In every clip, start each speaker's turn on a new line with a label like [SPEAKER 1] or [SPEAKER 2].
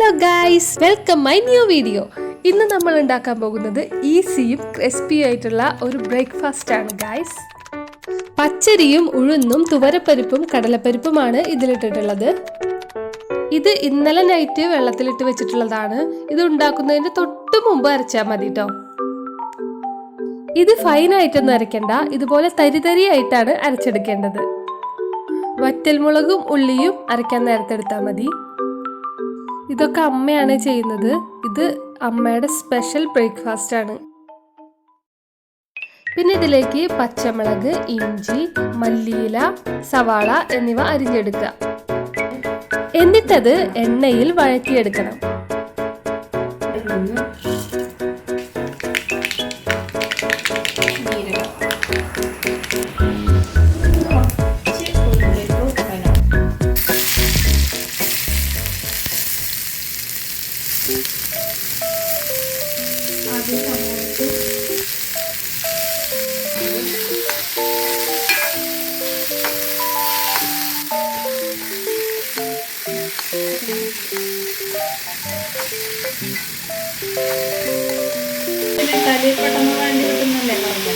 [SPEAKER 1] Hello guys, welcome my new video. ഇന്ന് നമ്മൾ ഉണ്ടാക്കാൻ പോകുന്നത് ഈസിയും ക്രിസ്പി ആയിട്ടുള്ള ഒരു ബ്രേക്ക്ഫാസ്റ്റ് ആണ് ഗൈസ്. പച്ചരിയും ഉഴുന്നും തുവരപ്പരിപ്പും കടലപ്പരിപ്പുമാണ് ഇതിലിട്ടിട്ടുള്ളത്. ഇത് ഇന്നലെ നൈറ്റ് വെള്ളത്തിലിട്ട് വെച്ചിട്ടുള്ളതാണ്. ഇത് ഉണ്ടാക്കുന്നതിന് തൊട്ട് മുമ്പ് അരച്ചാൽ മതി കേട്ടോ. ഇത് ഫൈനായിട്ടൊന്നും അരയ്ക്കണ്ട, ഇതുപോലെ തരി ആയിട്ടാണ് അരച്ചെടുക്കേണ്ടത്. വറ്റൽമുളകും ഉള്ളിയും അരയ്ക്കാൻ നേരത്തെടുത്താൽ മതി. ഇതൊക്കെ അമ്മയാണ് ചെയ്യുന്നത്. ഇത് അമ്മയുടെ സ്പെഷ്യൽ ബ്രേക്ക്ഫാസ്റ്റ് ആണ്. പിന്നെ ഇതിലേക്ക് പച്ചമുളക്, ഇഞ്ചി, മല്ലിയില, സവാള എന്നിവ അരിഞ്ഞെടുക്കുക. എന്നിട്ടത് എണ്ണയിൽ വഴറ്റിയെടുക്കണം.
[SPEAKER 2] പെട്ടെന്ന് വേണ്ടി കിട്ടുന്നല്ലേ പറഞ്ഞ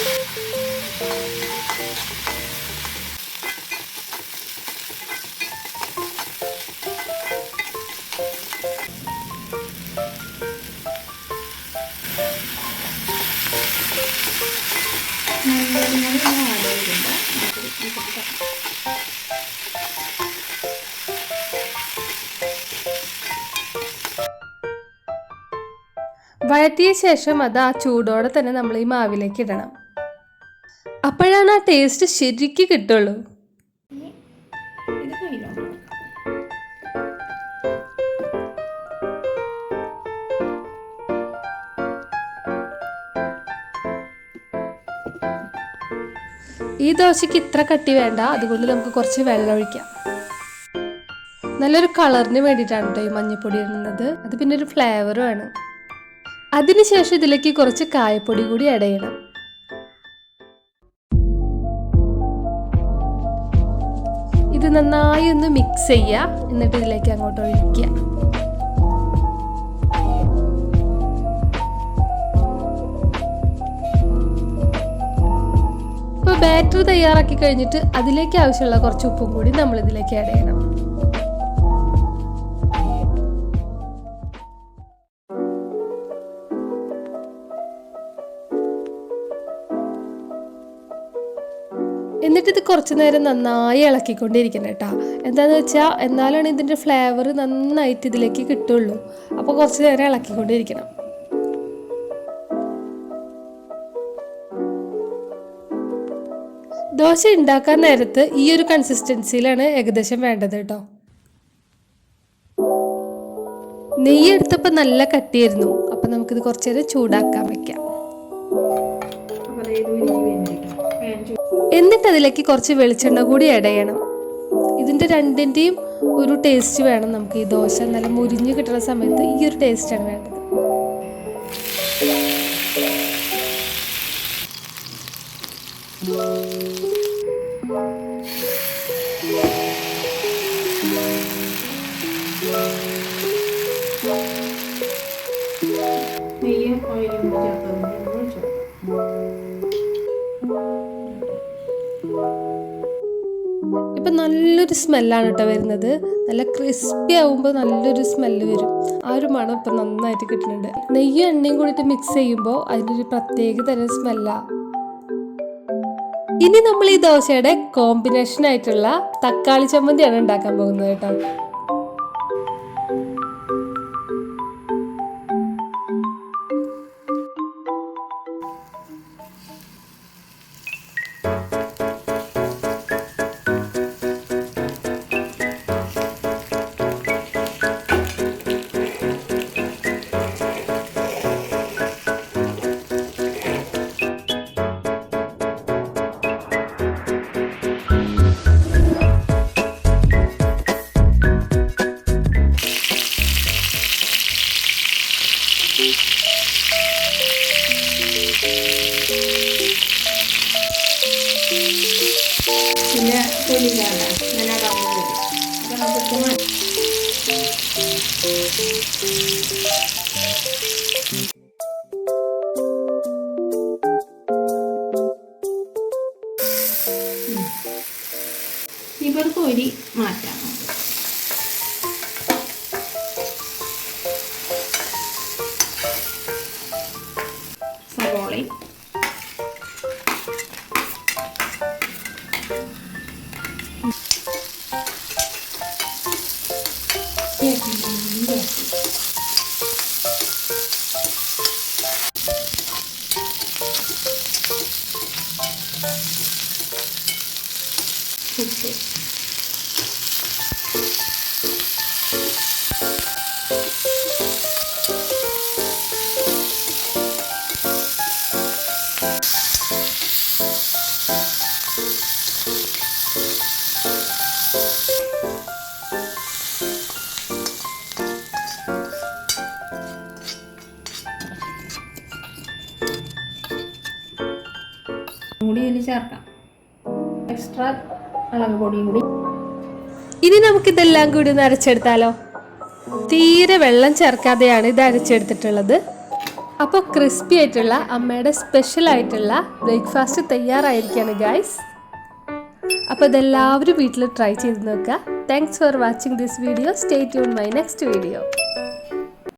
[SPEAKER 1] വഴറ്റിയ ശേഷം അത് ആ ചൂടോടെ തന്നെ നമ്മൾ ഈ മാവിലേക്ക് ഇടണം. അപ്പോഴാണ് ആ ടേസ്റ്റ് ശരിക്ക് കിട്ടുള്ളൂ. ഈ ദോശയ്ക്ക് ഇത്ര കട്ടി വേണ്ട, അതുകൊണ്ട് നമുക്ക് കുറച്ച് വെള്ളം ഒഴിക്കാം. നല്ലൊരു കളറിന് വേണ്ടിയിട്ടാണ് കേട്ടോ ഈ മഞ്ഞൾപ്പൊടി ഇടുന്നത്. അത് പിന്നെ ഒരു ഫ്ലേവറും ആണ്. അതിനുശേഷം ഇതിലേക്ക് കുറച്ച് കായപ്പൊടി കൂടി ആഡ് ചെയ്യണം. ഇത് നന്നായി ഒന്ന് മിക്സ് ചെയ്യുക. എന്നിട്ട് ഇതിലേക്ക് അങ്ങോട്ട് ഒഴിക്കുക. ഇപ്പോൾ ബാറ്റർ തയ്യാറാക്കി കഴിഞ്ഞിട്ട് അതിലേക്ക് ആവശ്യമുള്ള കുറച്ച് ഉപ്പും കൂടി നമ്മൾ ഇതിലേക്ക് ആഡ് ചെയ്യണം. എന്നിട്ട് ഇത് കുറച്ച് നേരം നന്നായി ഇളക്കിക്കൊണ്ടിരിക്കണം കേട്ടോ. എന്താണെന്ന് വെച്ചാൽ എന്നാലാണ് ഇതിൻ്റെ ഫ്ലേവർ നന്നായിട്ട് ഇതിലേക്ക് കിട്ടുള്ളൂ. അപ്പോൾ കുറച്ച് നേരം ഇളക്കിക്കൊണ്ടിരിക്കണം. ദോശ ഉണ്ടാക്കാൻ നേരത്ത് ഈ ഒരു കൺസിസ്റ്റൻസിയിലാണ് ഏകദേശം വേണ്ടത് കേട്ടോ. നെയ്യ് എടുത്തപ്പോൾ നല്ല കട്ടിയായിരുന്നു. അപ്പം നമുക്കിത് കുറച്ച് നേരം ചൂടാക്കാൻ വെക്കാം. എന്നിട്ട് അതിലേക്ക് കുറച്ച് വെളിച്ചെണ്ണ കൂടി ആഡ് ചെയ്യണം. ഇതിൻ്റെ രണ്ടിൻ്റെയും ഒരു ടേസ്റ്റ് വേണം നമുക്ക്. ഈ ദോശ നല്ല മുരിഞ്ഞ് കിട്ടുന്ന സമയത്ത് ഈ ഒരു ടേസ്റ്റാണ് വേണ്ടത്. ഇപ്പം നല്ലൊരു സ്മെല്ലാണ് കേട്ടോ വരുന്നത്. നല്ല ക്രിസ്പി ആവുമ്പോൾ നല്ലൊരു സ്മെല്ല് വരും. ആ ഒരു മണം ഇപ്പം നന്നായിട്ട് കിട്ടുന്നുണ്ട്. നെയ്യും എണ്ണയും കൂടിയിട്ട് മിക്സ് ചെയ്യുമ്പോൾ അതിനൊരു പ്രത്യേക തരം സ്മെല്ലാണ്. ഇനി നമ്മൾ ഈ ദോശയുടെ കോമ്പിനേഷൻ ആയിട്ടുള്ള തക്കാളി ചമ്മന്തിയാണ് ഉണ്ടാക്കാൻ പോകുന്നത് കേട്ടോ.
[SPEAKER 2] പിന്നെ തൊലിലാണ് ഇങ്ങനെ അടങ്ങുന്നത്. അപ്പം നമുക്ക് ഇവർ കോരി മാറ്റാം നമുക്ക്. സവോളയും ഉപ്പ്. കൂടി ഇതിൽ ചേർക്കാം. എക്സ്ട്രാ മുളക് പൊടിയും കൂടി.
[SPEAKER 1] ഇനി നമുക്കിതെല്ലാം കൂടി ഒന്ന് അരച്ചെടുത്താലോ. തീരെ വെള്ളം ചേർക്കാതെയാണ് ഇത് അരച്ചെടുത്തിട്ടുള്ളത്. അപ്പോൾ ക്രിസ്പി ആയിട്ടുള്ള അമ്മയുടെ സ്പെഷ്യൽ ആയിട്ടുള്ള ബ്രേക്ക്ഫാസ്റ്റ് തയ്യാറായിരിക്കുകയാണ് ഗൈസ്. അപ്പോൾ ഇതെല്ലാവരും വീട്ടിൽ ട്രൈ ചെയ്ത് നോക്കുക. Thanks for watching this video. Stay tune my next video.